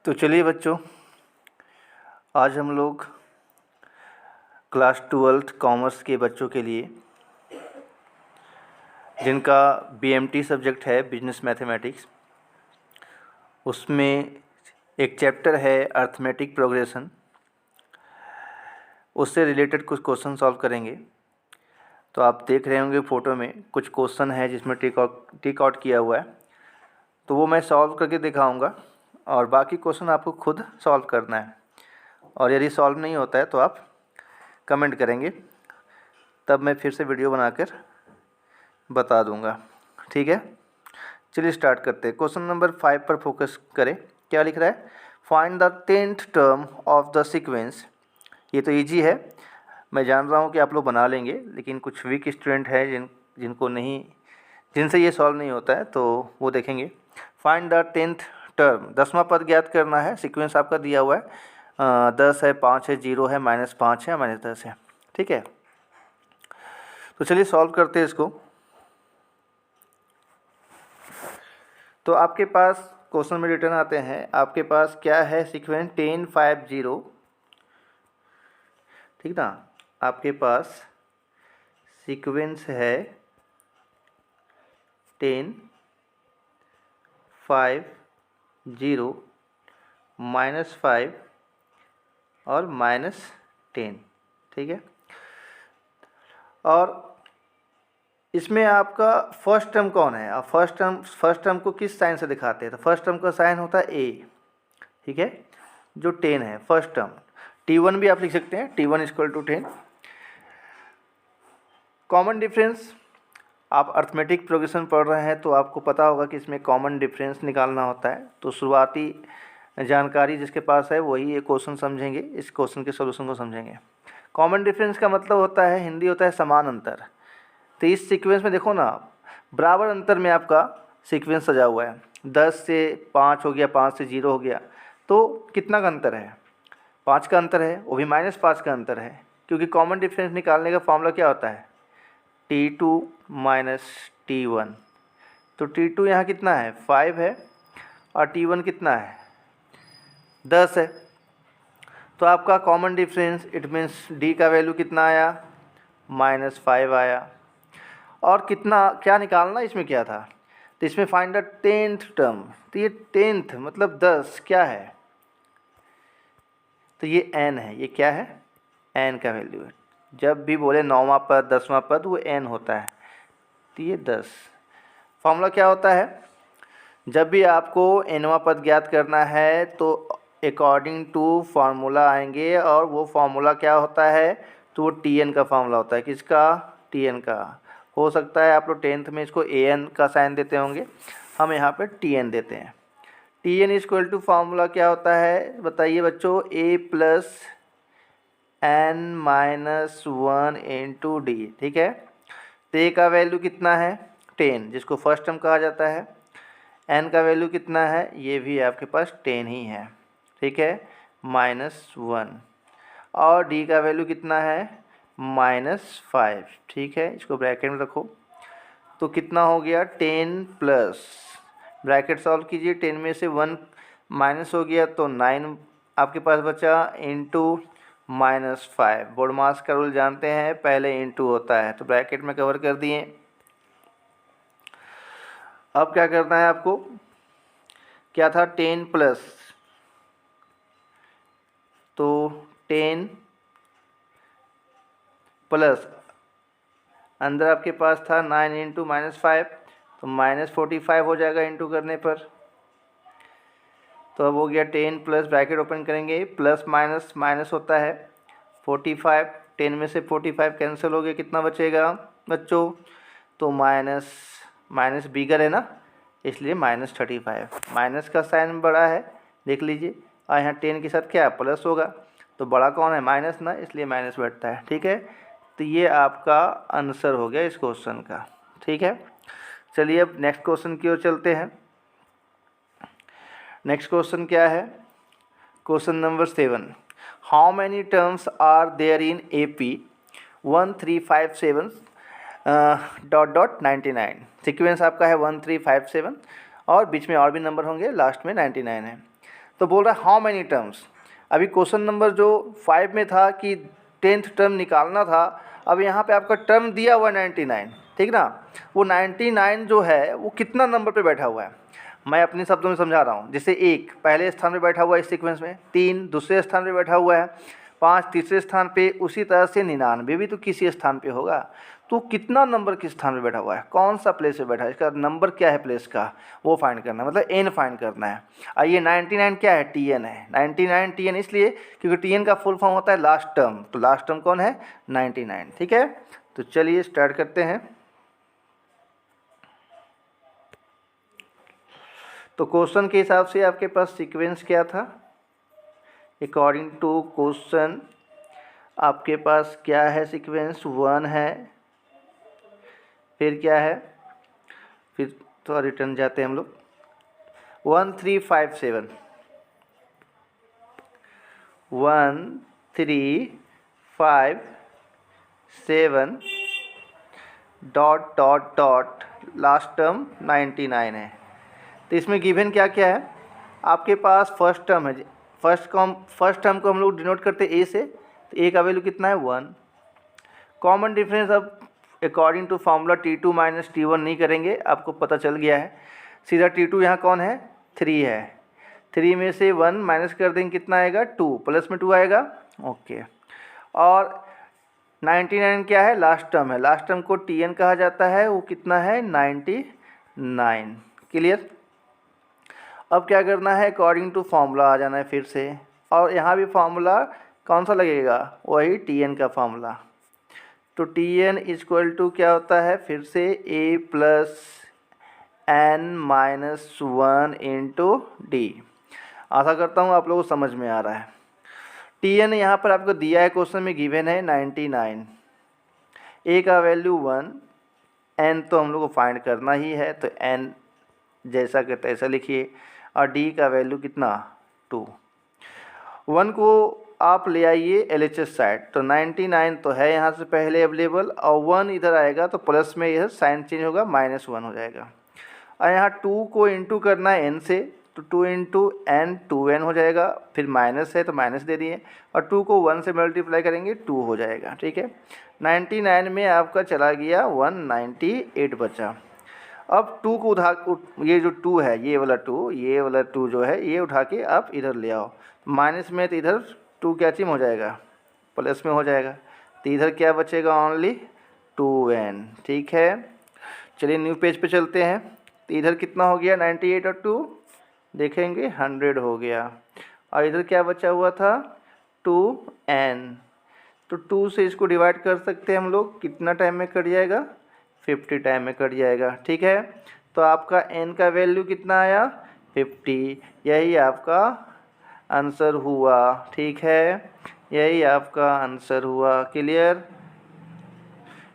तो चलिए बच्चों, आज हम लोग क्लास 12th कॉमर्स के बच्चों के लिए जिनका बीएमटी सब्जेक्ट है बिजनेस मैथमेटिक्स, उसमें एक चैप्टर है अर्थमेटिक प्रोग्रेशन, उससे रिलेटेड कुछ क्वेश्चन सॉल्व करेंगे। तो आप देख रहे होंगे फ़ोटो में कुछ क्वेश्चन है जिसमें टिक आउट किया हुआ है, तो वो मैं सॉल्व करके दिखाऊंगा और बाकी क्वेश्चन आपको खुद सॉल्व करना है। और यदि सॉल्व नहीं होता है तो आप कमेंट करेंगे, तब मैं फिर से वीडियो बनाकर बता दूंगा। ठीक है, चलिए स्टार्ट करते हैं। क्वेश्चन नंबर 5 पर फोकस करें। क्या लिख रहा है? Find the 10th term of the sequence. ये तो इजी है, मैं जान रहा हूँ कि आप लोग बना लेंगे, लेकिन कुछ वीक स्टूडेंट हैं जिनसे ये सॉल्व नहीं होता है, तो वो देखेंगे। फाइंड द 10th टर्म, 10वां पद ज्ञात करना है। सीक्वेंस आपका दिया हुआ है, 10 है, 5 है, 0 है, -5 है, -10 है। ठीक है, तो चलिए सॉल्व करते हैं इसको। तो आपके पास क्वेश्चन में रिटर्न आते हैं, आपके पास क्या है? सीक्वेंस 10 5 0। ठीक ना, आपके पास सीक्वेंस है 10 5 0 -5 और -10। ठीक है, और इसमें आपका फर्स्ट टर्म कौन है? अब फर्स्ट टर्म को किस साइन से दिखाते हैं? तो फर्स्ट टर्म का साइन होता है ए। ठीक है, जो 10 है फर्स्ट टर्म। T1 भी आप लिख सकते हैं, T1 = 10। कॉमन डिफरेंस, आप अर्थमेटिक प्रोग्रेशन पढ़ रहे हैं तो आपको पता होगा कि इसमें कॉमन डिफरेंस निकालना होता है। तो शुरुआती जानकारी जिसके पास है वही ये क्वेश्चन समझेंगे, इस क्वेश्चन के सोल्यूशन को समझेंगे। कॉमन डिफरेंस का मतलब होता है, हिंदी होता है समान अंतर। तो इस सीक्वेंस में देखो ना, बराबर अंतर में आपका सीक्वेंस सजा हुआ है। 10 से 5 हो गया, 5 से 0 हो गया, तो कितना का अंतर है? 5 का अंतर है, वो भी -5 का अंतर है। क्योंकि कॉमन डिफरेंस निकालने का फॉर्मूला क्या होता है? T2 - T1। तो T2 यहाँ कितना है? 5 है, और T1 कितना है? 10 है। तो आपका common difference, it means D का वैल्यू कितना आया? -5 आया। और कितना, क्या निकालना इसमें क्या था? तो इसमें फाइंड द 10th टर्म। तो ये 10th मतलब 10 क्या है? तो ये n है। ये क्या है? n का वैल्यू है। जब भी बोले 9वां पद 10वां पद, वो n होता है। तो ये 10। फॉर्मूला क्या होता है? जब भी आपको nवां पद ज्ञात करना है तो अकॉर्डिंग टू फार्मूला आएंगे, और वो फार्मूला क्या होता है? तो वो Tn का फार्मूला होता है। किसका? Tn का। हो सकता है आप लोग 10th में इसको An का साइन देते होंगे, हम यहाँ पे Tn देते हैं। Tn = फार्मूला क्या होता है बताइए बच्चों? A + n-1 × D। ठीक है, तो A का वैल्यू कितना है? 10, जिसको फर्स्ट टर्म कहा जाता है। n का वैल्यू कितना है? ये भी आपके पास 10 ही है। ठीक है, -1। और D का वैल्यू कितना है? -5। ठीक है, इसको ब्रैकेट में रखो। तो कितना हो गया? 10 प्लस, ब्रैकेट सॉल्व कीजिए, 10 में से 1 माइनस हो गया तो 9 आपके पास बचा, इंटू -5। बोर्ड मास का रूल जानते हैं, पहले इंटू होता है, तो ब्रैकेट में कवर कर दिए। अब क्या करना है आपको? क्या था? 10 प्लस, तो 10 प्लस अंदर आपके पास था 9 × -5, तो -45 हो जाएगा इंटू करने पर। तो अब हो गया 10 प्लस, ब्रैकेट ओपन करेंगे, प्लस माइनस माइनस होता है, 45। 10 में से 45 कैंसिल हो गया, कितना बचेगा बच्चों? तो माइनस माइनस बिगर है ना, इसलिए -35। माइनस का साइन बड़ा है, देख लीजिए। और यहाँ 10 के साथ क्या प्लस होगा, तो बड़ा कौन है? माइनस ना, इसलिए माइनस बैठता है। ठीक है, तो ये आपका आंसर हो गया इस क्वेश्चन का। ठीक है, चलिए अब नेक्स्ट क्वेश्चन की ओर चलते हैं। नेक्स्ट क्वेश्चन क्या है? Question number 7। How many terms are there in AP 1357 .99। Sequence आपका है 1357, और बीच में और भी नंबर होंगे, लास्ट में 99 है। तो बोल रहा है हाउ मैनी टर्म्स। अभी क्वेश्चन नंबर जो 5 में था कि 10th टर्म निकालना था, अब यहाँ पे आपका टर्म दिया हुआ 99, ठीक ना। वो 99 जो है वो कितना नंबर पे बैठा हुआ है, मैं अपने शब्दों में समझा रहा हूँ। जैसे 1 पहले स्थान पे बैठा हुआ है इस सीक्वेंस में, 3 दूसरे स्थान पे बैठा हुआ है, 5 तीसरे स्थान पे, उसी तरह से 99 भी तो किसी स्थान पे होगा। तो कितना नंबर किस स्थान पे बैठा हुआ है, कौन सा प्लेस पे बैठा है, इसका नंबर क्या है प्लेस का, वो फाइंड करना है, मतलब एन फाइंड करना है। आइए 99 क्या है, टी एन है। 99 टी एन इसलिए क्योंकि टी एन का फुल फॉर्म होता है लास्ट टर्म, तो लास्ट टर्म कौन है, 99, ठीक है। तो चलिए स्टार्ट करते हैं। तो क्वेश्चन के हिसाब से आपके पास सीक्वेंस क्या था, अकॉर्डिंग टू क्वेश्चन आपके पास क्या है सीक्वेंस, 1 है, फिर क्या है, फिर तो रिटर्न जाते हैं हम लोग, 1 3 5 7, 1 3 5 7 dot dot dot last term 99 है। तो इसमें गिवन क्या क्या है, आपके पास फर्स्ट टर्म है, फर्स्ट टर्म को हम लोग डिनोट करते हैं ए से, तो ए का वैल्यू कितना है 1। कॉमन डिफरेंस अब according to formula T2 minus T1 नहीं करेंगे, आपको पता चल गया है। सीधा T2 यहाँ कौन है, 3 है, 3 में से 1 माइनस कर देंगे, कितना आएगा 2, प्लस में 2 आएगा, ओके। और 99 क्या है, लास्ट टर्म है, लास्ट टर्म को Tn कहा जाता है, वो कितना है 99, क्लियर। अब क्या करना है, अकॉर्डिंग टू फार्मूला आ जाना है फिर से, और यहाँ भी फार्मूला कौन सा लगेगा, वही Tn का फार्मूला। तो Tn इक्वल टू क्या होता है, फिर से a plus n minus 1 into D. आशा करता हूँ आप लोगों को समझ में आ रहा है। Tn यहाँ पर आपको दिया है, क्वेश्चन में गिवन है 99, a का वैल्यू 1, n तो हम लोग को फाइंड करना ही है, तो n जैसा कि तैसा लिखिए, और d का वैल्यू कितना 2। 1 को आप ले आइए LHS साइड, तो 99 तो है यहाँ से पहले अवेलेबल, और 1 इधर आएगा तो प्लस में यह साइन चेंज होगा, -1 हो जाएगा। और यहाँ 2 को इंटू करना है n से, तो 2 इंटू n 2n हो जाएगा, फिर माइनस है तो माइनस दे दिए, और 2 को 1 से मल्टीप्लाई करेंगे 2 हो जाएगा, ठीक है। 99 में आपका चला गया 198 बचा। अब 2 को ये जो 2 है, ये वाला 2 जो है, ये उठा के आप इधर ले आओ, माइनस में तो इधर 2 क्या चीज हो जाएगा, प्लस में हो जाएगा, तो इधर क्या बचेगा, ओनली 2n, ठीक है। चलिए न्यू पेज पे चलते हैं। तो इधर कितना हो गया, 98 और 2 देखेंगे 100 हो गया, और इधर क्या बचा हुआ था 2n, तो 2 से इसको डिवाइड कर सकते हैं हम लोग, कितना टाइम में कट जाएगा, 50 टाइम में कट जाएगा, ठीक है। तो आपका n का वैल्यू कितना आया, 50, यही आपका आंसर हुआ, ठीक है, यही आपका आंसर हुआ, क्लियर,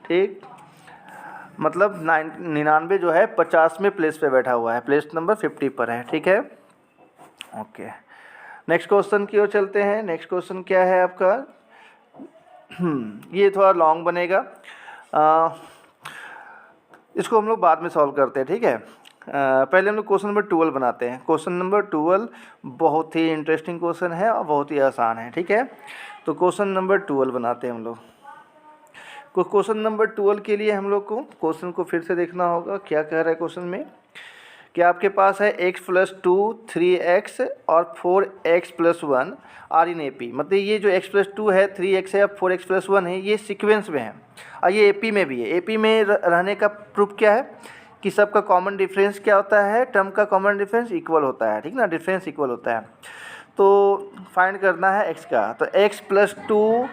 ठीक। मतलब 99 जो है 50वें प्लेस पे बैठा हुआ है, प्लेस नंबर 50 पर है, ठीक है, ओके। नेक्स्ट क्वेश्चन की ओर चलते हैं। नेक्स्ट क्वेश्चन क्या है आपका, ये थोड़ा लॉन्ग बनेगा, इसको हम लोग बाद में सॉल्व करते हैं, ठीक है। पहले हम लोग क्वेश्चन नंबर 12 बनाते हैं। क्वेश्चन नंबर 12 बहुत ही इंटरेस्टिंग क्वेश्चन है और बहुत ही आसान है, ठीक है। तो क्वेश्चन नंबर 12 बनाते हैं हम लोग। क्वेश्चन नंबर 12 के लिए हम लोग को क्वेश्चन को फिर से देखना होगा, क्या कह रहा है क्वेश्चन में, कि आपके पास है x + 2 3x और 4x + 1 आर इन AP। मतलब ये जो x + 2 है, 3x है और 4x + 1 है, ये सीक्वेंस में है, और ये AP में भी है। AP में रहने का प्रूफ क्या है, कि सबका कॉमन डिफरेंस क्या होता है, टर्म का कॉमन डिफरेंस इक्वल होता है, ठीक ना, डिफरेंस इक्वल होता है। तो फाइंड करना है x का, तो x + 2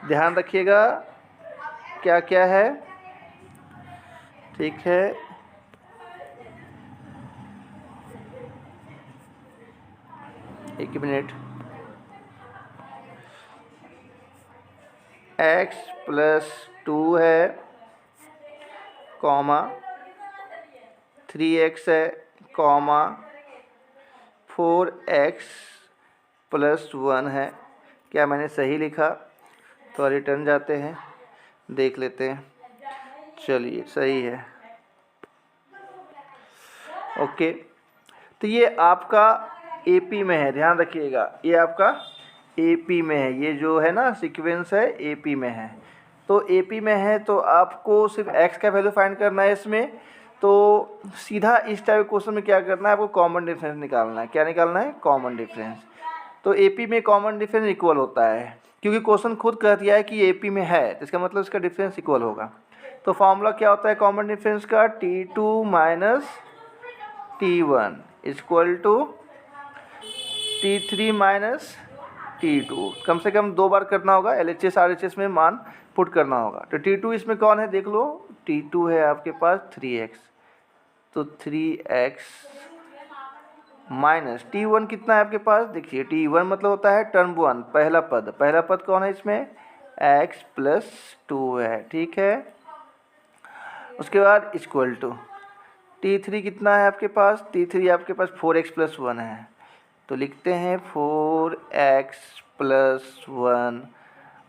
ध्यान रखिएगा क्या क्या है, ठीक है। एक मिनट, x + 2 है, कॉमा 3x है, कॉमा 4x + 1 है। क्या मैंने सही लिखा, तो रिटर्न जाते हैं, देख लेते हैं, चलिए सही है, ओके। तो ये आपका एपी में है, ध्यान रखिएगा, ये आपका एपी में है, ये जो है ना सीक्वेंस है एपी में है। तो एपी में है तो आपको सिर्फ एक्स का वैल्यू फाइंड करना है इसमें। तो सीधा इस टाइप क्वेश्चन में क्या करना है, आपको कॉमन डिफरेंस निकालना है। क्या निकालना है? Common difference. तो एपी में कॉमन डिफरेंस इक्वल होता है, क्योंकि क्वेश्चन खुद कह दिया है कि एपी में है, तो इसका मतलब इसका डिफरेंस इक्वल होगा। तो फॉर्मूला क्या होता है कॉमन डिफरेंस का? T2 minus T1 equal to T3 minus T2। कम से कम 2 बार करना होगा, LHS RHS में मान पुट करना होगा। तो T2 इसमें कौन है देख लो, T2 है आपके पास 3x, तो 3x माइनस T1 कितना है आपके पास? देखिए T1 मतलब होता है टर्म 1, पहला पद। पहला पद कौन है इसमें? x प्लस 2 है, ठीक है। उसके बाद इक्वल टू T3 कितना है आपके पास? T3 आपके पास 4x प्लस 1 है, तो लिखते हैं 4x प्लस 1,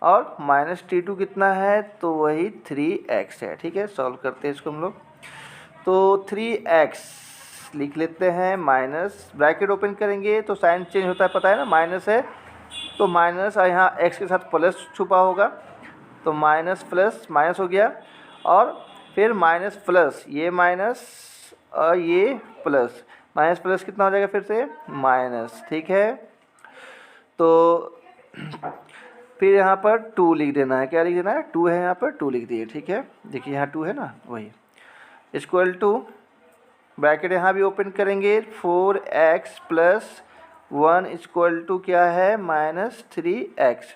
और माइनस T2 कितना है? तो वही 3x है, ठीक है। सॉल्व करते हैं इसको हम लोग। तो 3x लिख लेते हैं, माइनस ब्रैकेट ओपन करेंगे तो साइन चेंज होता है, पता है ना, माइनस है तो माइनस, और यहाँ x के साथ प्लस छुपा होगा, तो माइनस प्लस माइनस हो गया, और फिर माइनस प्लस, ये माइनस और ये प्लस, माइनस प्लस कितना हो जाएगा फिर से? माइनस, ठीक है। तो फिर यहाँ पर 2 लिख देना है। क्या लिख देना है? 2 है यहाँ पर, 2 लिख दिए, ठीक है। देखिए यहाँ 2 है ना, वही इक्वल टू, ब्रैकेट यहाँ भी ओपन करेंगे, 4x प्लस 1 इक्वल टू क्या है? Minus 3x।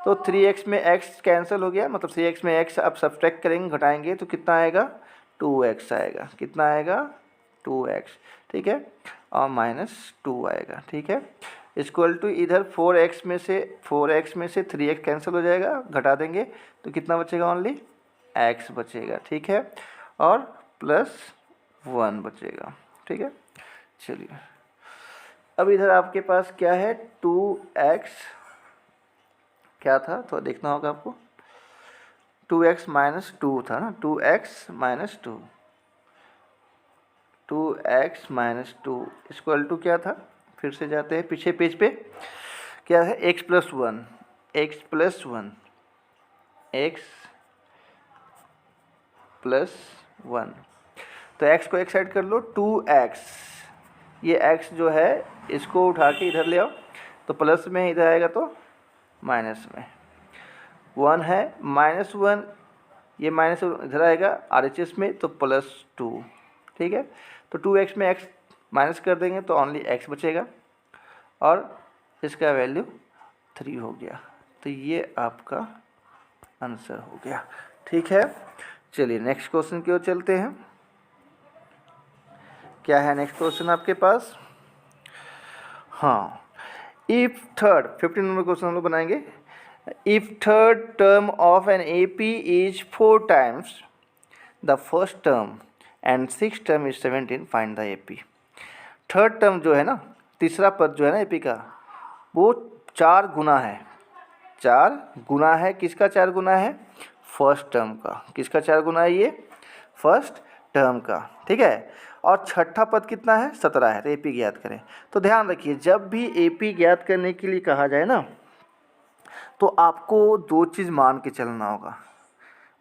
तो 3x में x कैंसिल हो गया, मतलब 3x में x अब सब्ट्रैक्ट करेंगे, घटाएंगे, तो कितना आएगा? 2x आएगा। कितना आएगा? 2x, ठीक है, और माइनस 2 आएगा, ठीक है। इक्वल टू इधर 4x में से 3x कैंसिल हो जाएगा, घटा देंगे तो कितना बचेगा? ओनली x बचेगा, ठीक है, और प्लस 1 बचेगा, ठीक है। चलिए अब इधर आपके पास क्या है? 2x क्या था तो देखना होगा आपको, 2x माइनस 2 था ना, 2x minus 2, 2x minus 2 equal to क्या था? फिर से जाते हैं पीछे पेज पे, क्या है? x plus 1, x plus 1, x plus 1, तो x को एक साइड कर लो, 2x, ये x जो है इसको उठा के इधर ले आओ, तो प्लस में इधर आएगा तो माइनस में, 1 है, माइनस 1, ये माइनस इधर आएगा RHS में, तो प्लस 2, ठीक है। तो 2x में x माइनस कर देंगे तो ओनली x बचेगा, और इसका वैल्यू 3 हो गया। तो ये आपका आंसर हो गया, ठीक है। चलिए नेक्स्ट क्वेश्चन की ओर चलते हैं। क्या है नेक्स्ट क्वेश्चन आपके पास? हाँ, इफ थर्ड 15 नंबर क्वेश्चन हम लोग बनाएंगे। If third term of an AP is 4 times the first term and 6 term is 17, find the AP। Third term जो है ना, तीसरा पद जो है ना AP का, वो 4 गुना है। 4 गुना है, किसका 4 गुना है? फर्स्ट टर्म का। किसका 4 गुना है? ये फर्स्ट टर्म का, ठीक है। और छठा पद कितना है? 17 है। तो AP ज्ञात करें। तो ध्यान रखिए, जब भी AP ज्ञात करने के लिए कहा जाए ना, तो आपको 2 चीज़ मान के चलना होगा।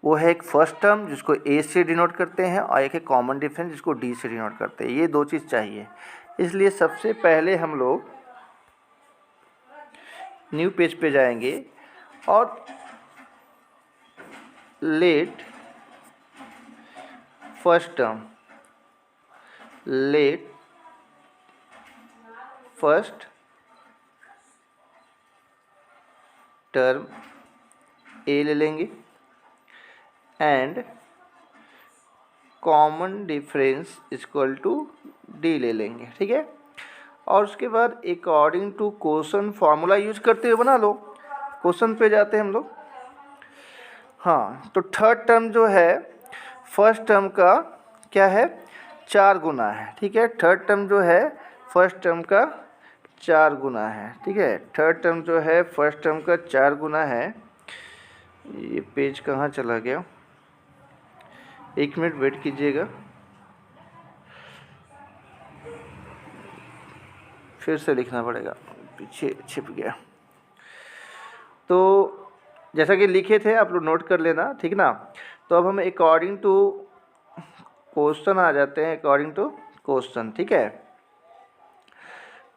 वो है एक फर्स्ट टर्म जिसको A से डिनोट करते हैं, और एक है कॉमन डिफरेंस जिसको D से डिनोट करते हैं। ये 2 चीज़ चाहिए। इसलिए सबसे पहले हम लोग न्यू पेज पे जाएंगे, और let first term, let first term A ले लेंगे, and common difference equal to D ले लेंगे, ठीक है। और उसके बाद according to question formula use करते हुए बना लो। क्वेश्चन पे जाते हैं हम लोग। हाँ, तो थर्ड टर्म जो है फर्स्ट टर्म का क्या है? 4 गुना है, ठीक है। थर्ड टर्म जो है फर्स्ट टर्म का 4 गुना है, ठीक है। थर्ड टर्म जो है फर्स्ट टर्म का 4 गुना है। ये पेज कहाँ चला गया? 1 मिनट वेट कीजिएगा। फिर से लिखना पड़ेगा, पीछे छिप गया। तो जैसा कि लिखे थे आप लोग नोट कर लेना, ठीक ना। तो अब हम अकॉर्डिंग टू क्वेश्चन आ जाते हैं, अकॉर्डिंग टू क्वेश्चन, ठीक है।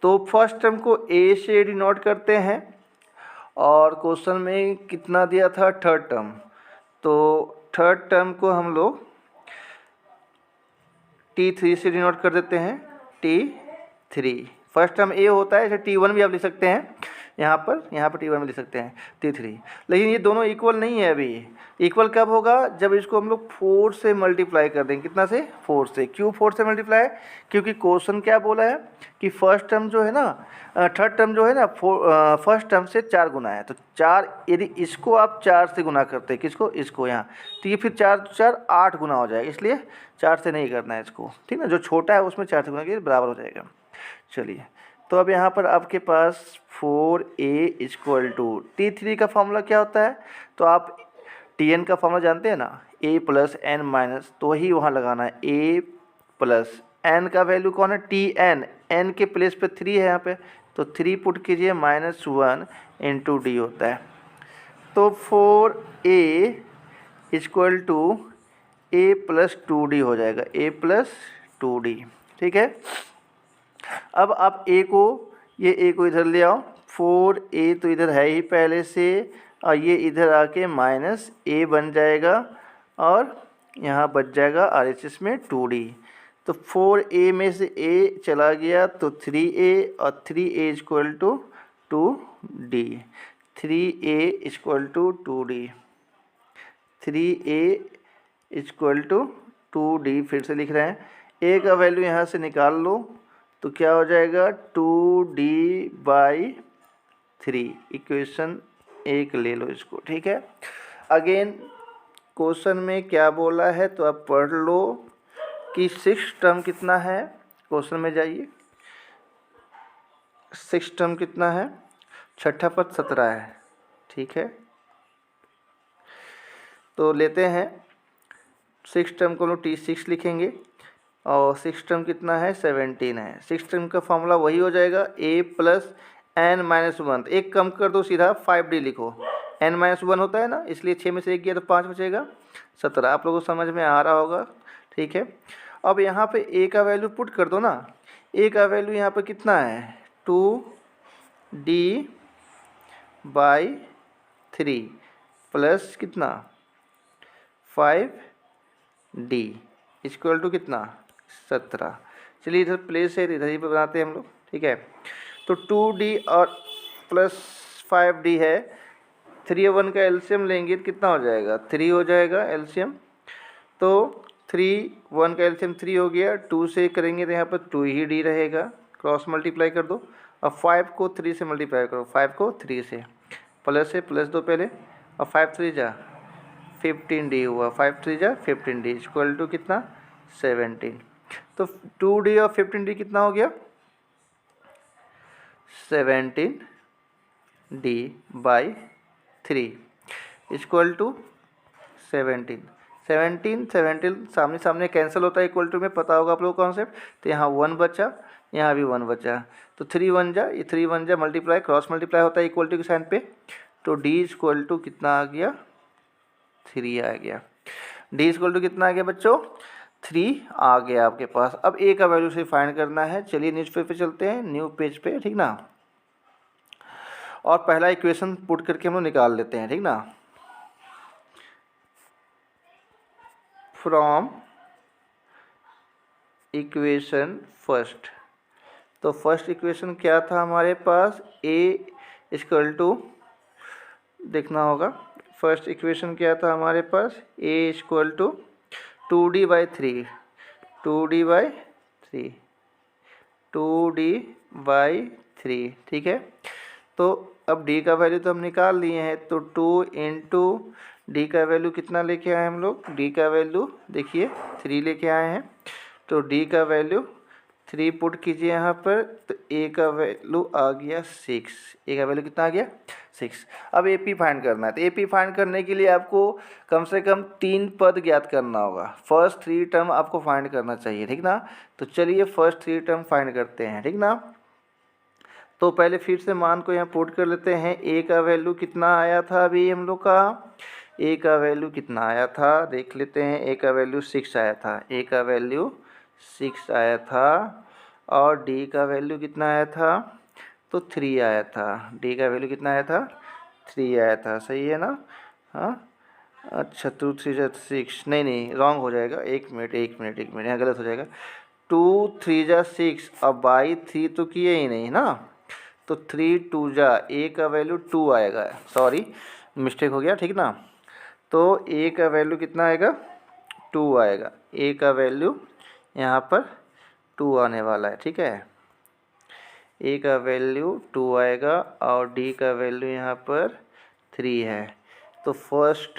तो फर्स्ट टर्म को ए से डिनोट करते हैं और क्वेश्चन में कितना दिया था, थर्ड टर्म। तो थर्ड टर्म को हम लोग T3 से डिनोट कर देते हैं, T3। फर्स्ट टर्म ए होता है, इसे T1 भी आप लिख सकते हैं, यहाँ पर T1 में लिख सकते हैं, T3। लेकिन ये दोनों इक्वल नहीं है अभी। इक्वल कब होगा, जब इसको हम लोग 4 से मल्टीप्लाई कर देंगे। कितना से, 4 से। क्यों 4 से मल्टीप्लाई, क्योंकि क्वेश्चन क्या बोला है कि फर्स्ट टर्म जो है ना, थर्ड टर्म जो है ना, फर्स्ट टर्म से 4 गुना है। तो 4, यदि इसको आप 4 से गुना करते हैं, किसको, इसको, यहाँ, तो ये फिर 4 8 गुना हो जाएगा, इसलिए 4 से नहीं करना है इसको, ठीक ना। जो छोटा है उसमें 4 से गुना के बराबर हो जाएगा। चलिए, तो अब यहाँ पर आपके पास 4a इक्वल टू T3 का फॉर्मूला क्या होता है, तो आप Tn का फॉर्मूला जानते हैं ना, a प्लस एन माइनस, तो वही वहाँ लगाना है, a प्लस n का वैल्यू कौन है, Tn, n के प्लेस पे 3 है यहाँ पे, तो 3 पुट कीजिए, -1 इंटू डी होता है। तो 4a equal to a plus 2d हो जाएगा, a प्लस 2d, ठीक है। अब आप a को इधर ले आओ, 4a तो इधर है ही पहले से, और ये इधर आके माइनस a बन जाएगा, और यहाँ बच जाएगा RHS में 2d। तो 4a में से a चला गया तो 3a, और 3a equal to 2d, 3a equal to 2d, 3a equal to 2d। फिर से लिख रहे हैं, a का वैल्यू यहाँ से निकाल लो, तो क्या हो जाएगा, 2d/3। इक्वेशन 1 ले लो इसको, ठीक है। अगेन क्वेश्चन में क्या बोला है तो आप पढ़ लो कि 6 टर्म कितना है। क्वेश्चन में जाइए, 6 टर्म कितना है, छठा पद 17 है, ठीक है। तो लेते हैं 6 टर्म को लोग T6 लिखेंगे, और 6 टर्म कितना है, 17 है। 6 टर्म का फॉर्मूला वही हो जाएगा, a प्लस n माइनस 1। एक कम कर दो, सीधा 5d लिखो, n माइनस 1 होता है ना, इसलिए 6 में से 1 गया तो 5 बचेगा, 17। आप लोगों को समझ में आ रहा होगा, ठीक है। अब यहाँ पे a का वैल्यू पुट कर दो ना, a का वैल्यू यहाँ पे कितना है, 2d/3 प्लस कितना, 5d इक्वल टू कितना, 17। चलिए इधर प्लेस है, इधर ही पे बनाते हैं हम लोग, ठीक है। तो 2d और प्लस 5d है, 3 और 1 का एलसीएम लेंगे तो कितना हो जाएगा, 3 हो जाएगा एलसीएम। तो 3, 1 का एलसीएम 3 हो गया, 2 से करेंगे तो यहाँ पर 2 ही d रहेगा, क्रॉस मल्टीप्लाई कर दो। अब 5 को 3 से मल्टीप्लाई करो, 5 को 3 से, प्लस है, प्लस दो पहले, और 5 3 जा 15d हुआ, 5 3 जा 15d इक्वल टू कितना, 17। तो 2d और 15d कितना हो गया, 17d/3 इक्वल टू 17। 17 सामने सामने कैंसिल होता है, इक्वल टू में पता होगा आप लोगों को कॉन्सेप्ट। तो यहाँ 1 बचा, यहाँ भी 1 बचा, तो 3 1 जा, ये 3 1 जा मल्टीप्लाई, क्रॉस मल्टीप्लाई होता है इक्वल टू के साइन पे। तो d इक्वल टू कितना आ गया, 3 आ गया। d इक्वल टू कितना आ गया बच्चों, 3 आ गया आपके पास। अब a का वैल्यू से फाइंड करना है। चलिए न्यूज पेज पे चलते हैं, न्यू पेज पे, ठीक ना। और पहला इक्वेशन पुट करके हम लोग निकाल लेते हैं, ठीक ना। फ्रॉम इक्वेशन फर्स्ट, तो फर्स्ट इक्वेशन क्या था हमारे पास, a इक्वल टू, देखना होगा फर्स्ट इक्वेशन क्या था हमारे पास, a equal to 2d/3, 2d/3, 2d/3, ठीक है। तो अब d का वैल्यू तो हम निकाल लिए हैं, तो 2 इंटू डी का वैल्यू कितना लेके आए हम लोग, d का वैल्यू देखिए 3 लेके आए हैं। तो d का वैल्यू 3 पुट कीजिए यहाँ पर, तो a का वैल्यू आ गया 6। a का वैल्यू कितना आ गया, 6। अब AP फाइंड करना है, तो AP फाइंड करने के लिए आपको कम से कम 3 पद ज्ञात करना होगा। फर्स्ट 3 टर्म आपको फाइंड करना चाहिए, ठीक ना। तो चलिए फर्स्ट 3 टर्म फाइंड करते हैं, ठीक ना। तो पहले फिर से मान को यहाँ पुट कर लेते हैं। ए का वैल्यू कितना आया था अभी हम लोग का, ए का वैल्यू कितना आया था देख लेते हैं। ए का वैल्यू 6 आया था, ए का वैल्यू 6 आया था। और डी का वैल्यू कितना आया था, तो 3 आया था। डी का वैल्यू कितना आया था, 3 आया था, सही है ना। हाँ अच्छा 2 3 6, नहीं रॉन्ग हो जाएगा, एक मिनट यहाँ गलत हो जाएगा। 2 3 6, अब बाई 3 तो किए ही नहीं ना, तो 3 2 ए का वैल्यू 2 आएगा, सॉरी मिस्टेक हो गया, ठीक ना। तो ए का वैल्यू कितना आएगा, 2 आएगा। ए का वैल्यू यहाँ पर 2 आने वाला है, ठीक है। ए का वैल्यू 2 आएगा और डी का वैल्यू यहाँ पर 3 है। तो फर्स्ट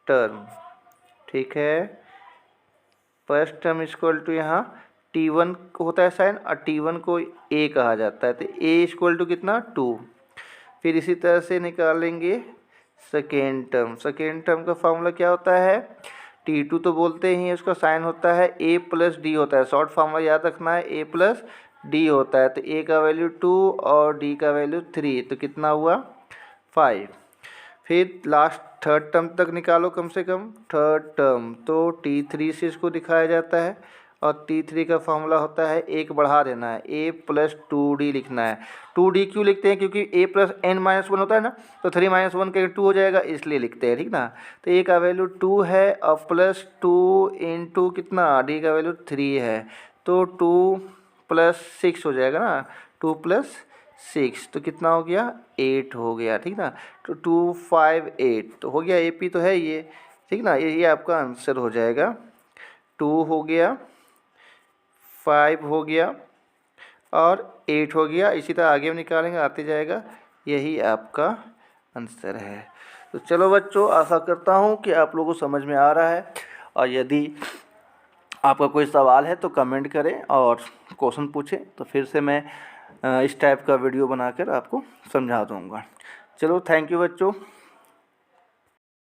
टर्म ठीक है, फर्स्ट टर्म इक्वल टू यहाँ T1 होता है साइन और T1 को A कहा जाता है, तो A इक्वल टू कितना 2। फिर इसी तरह से निकालेंगे सेकेंड टर्म का फॉर्मूला क्या होता है, T2 तो बोलते ही उसका साइन होता है A प्लस डी होता है, शॉर्ट फॉर्मूला याद रखना है, A प्लस डी होता है। तो A का वैल्यू 2 और D का वैल्यू 3, तो कितना हुआ 5। फिर लास्ट थर्ड टर्म तक निकालो कम से कम, थर्ड टर्म तो T3 से इसको दिखाया जाता है और T3 का फॉर्मूला होता है, एक बढ़ा देना है, A प्लस 2D लिखना है। 2D क्यों लिखते हैं, क्योंकि A प्लस n-1 होता है ना, तो 3 - 1 का 2 हो जाएगा, इसलिए लिखते हैं, ठीक ना। तो A का वैल्यू 2 है और प्लस 2 इंटू कितना, D का वैल्यू 3 है, तो 2 + 6 हो जाएगा ना, 2 + 6 तो कितना हो गया 8 हो गया, ठीक ना। तो 2 5 8 तो हो गया, AP तो है ये, ठीक ना। ये आपका आंसर हो जाएगा। 2 हो गया, 5 हो गया और 8 हो गया। इसी तरह आगे भी निकालेंगे, आते जाएगा, यही आपका आंसर है। तो चलो बच्चों, आशा करता हूँ कि आप लोगों को समझ में आ रहा है, और यदि आपका कोई सवाल है तो कमेंट करें और क्वेश्चन पूछें, तो फिर से मैं इस टाइप का वीडियो बनाकर आपको समझा दूँगा। चलो थैंक यू बच्चों।